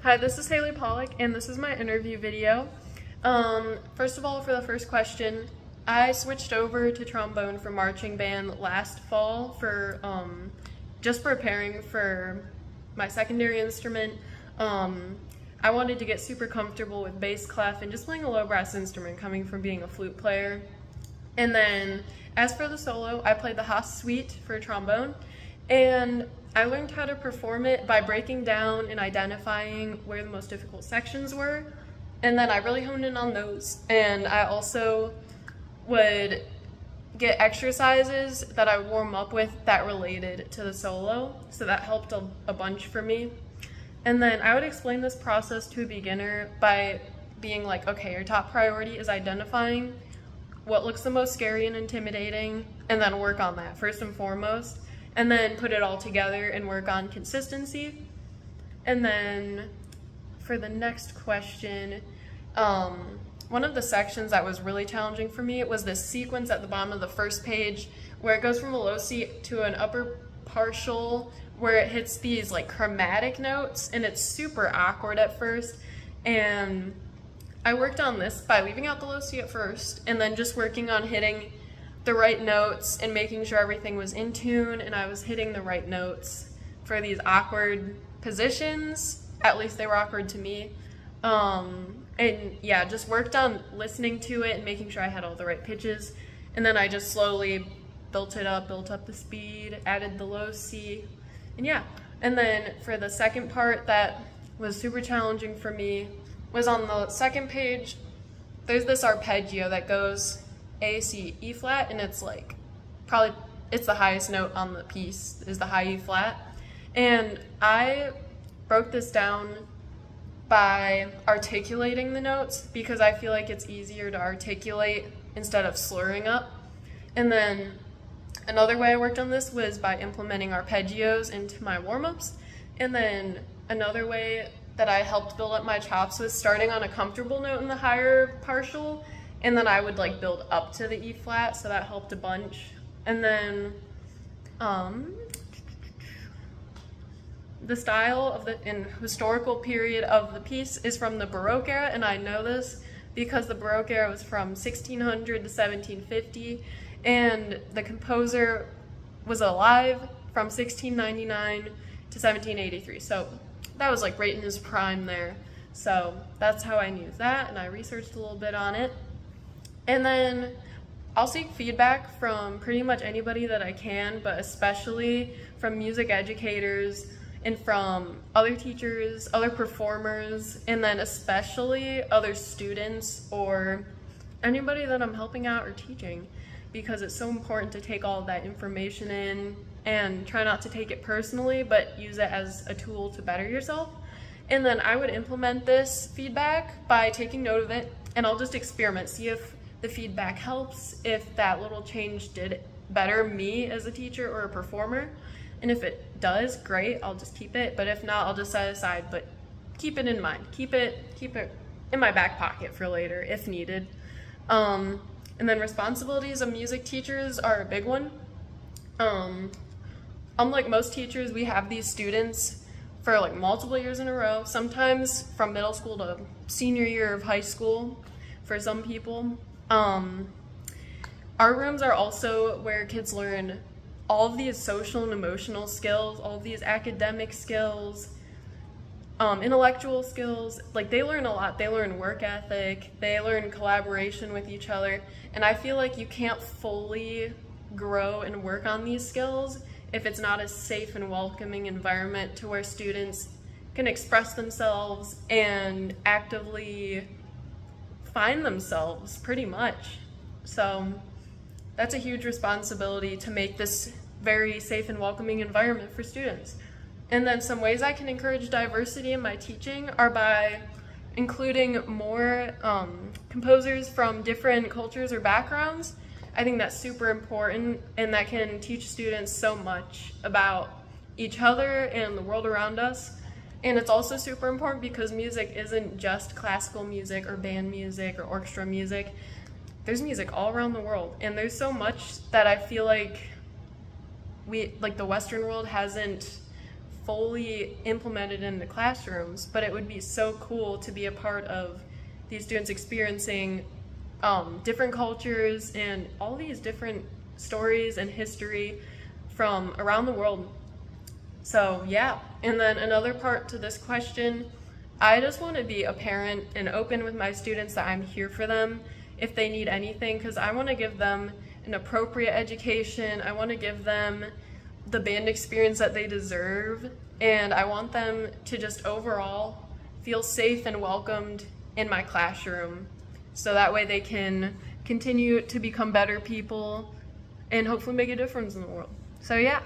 Hi, this is Haley Pollock, and this is my interview video. First of all, for the first question, I switched over to trombone from marching band last fall for just preparing for my secondary instrument. I wanted to get super comfortable with bass clef and just playing a low brass instrument coming from being a flute player. And then as for the solo, I played the Haas suite for trombone, and I learned how to perform it by breaking down and identifying where the most difficult sections were, and then I really honed in on those. And I also would get exercises that I warm up with that related to the solo, so that helped a bunch for me. And then I would explain this process to a beginner by being like, okay, your top priority is identifying what looks the most scary and intimidating, and then work on that first and foremost, and then put it all together and work on consistency. And then for the next question, one of the sections that was really challenging for me was this sequence at the bottom of the first page where it goes from a low C to an upper partial where it hits these like chromatic notes, and it's super awkward at first. And I worked on this by leaving out the low C at first and then just working on hitting the right notes and making sure everything was in tune and I was hitting the right notes for these awkward positions. At least they were awkward to me. And yeah, just worked on listening to it and making sure I had all the right pitches. And then I just slowly built up the speed, added the low C, and yeah. And then for the second part that was super challenging for me was on the second page. There's this arpeggio that goes A, C, E flat, and it's like, it's the highest note on the piece, is the high E flat. And I broke this down by articulating the notes because I feel like it's easier to articulate instead of slurring up. And then another way I worked on this was by implementing arpeggios into my warm-ups. And then another way that I helped build up my chops was starting on a comfortable note in the higher partial, and then I would like build up to the E flat, so that helped a bunch. And then the style of the historical period of the piece is from the Baroque era, and I know this because the Baroque era was from 1600 to 1750, and the composer was alive from 1699 to 1783. So that was like right in his prime there. So that's how I knew that, and I researched a little bit on it. And then I'll seek feedback from pretty much anybody that I can, but especially from music educators and from other teachers, other performers, and then especially other students or anybody that I'm helping out or teaching, because it's so important to take all of that information in and try not to take it personally, but use it as a tool to better yourself. And then I would implement this feedback by taking note of it, and I'll just experiment, see if the feedback helps, if that little change did better me as a teacher or a performer. And if it does, great, I'll just keep it. But if not, I'll just set it aside, but keep it in mind. Keep it in my back pocket for later if needed. And then responsibilities of music teachers are a big one. Unlike most teachers, we have these students for like multiple years in a row, sometimes from middle school to senior year of high school for some people. Our rooms are also where kids learn all of these social and emotional skills, all of these academic skills, intellectual skills. Like, they learn a lot. They learn work ethic, they learn collaboration with each other, and I feel like you can't fully grow and work on these skills if it's not a safe and welcoming environment to where students can express themselves and actively find themselves, pretty much. So that's a huge responsibility to make this very safe and welcoming environment for students. And then some ways I can encourage diversity in my teaching are by including more composers from different cultures or backgrounds. I think that's super important, and that can teach students so much about each other and the world around us. And it's also super important because music isn't just classical music or band music or orchestra music. There's music all around the world, and there's so much that I feel like the Western world hasn't fully implemented in the classrooms, but it would be so cool to be a part of these students experiencing different cultures and all these different stories and history from around the world. So yeah, and then another part to this question, I just want to be a parent and open with my students that I'm here for them if they need anything, because I want to give them an appropriate education. I want to give them the band experience that they deserve, and I want them to just overall feel safe and welcomed in my classroom, so that way they can continue to become better people and hopefully make a difference in the world. So yeah.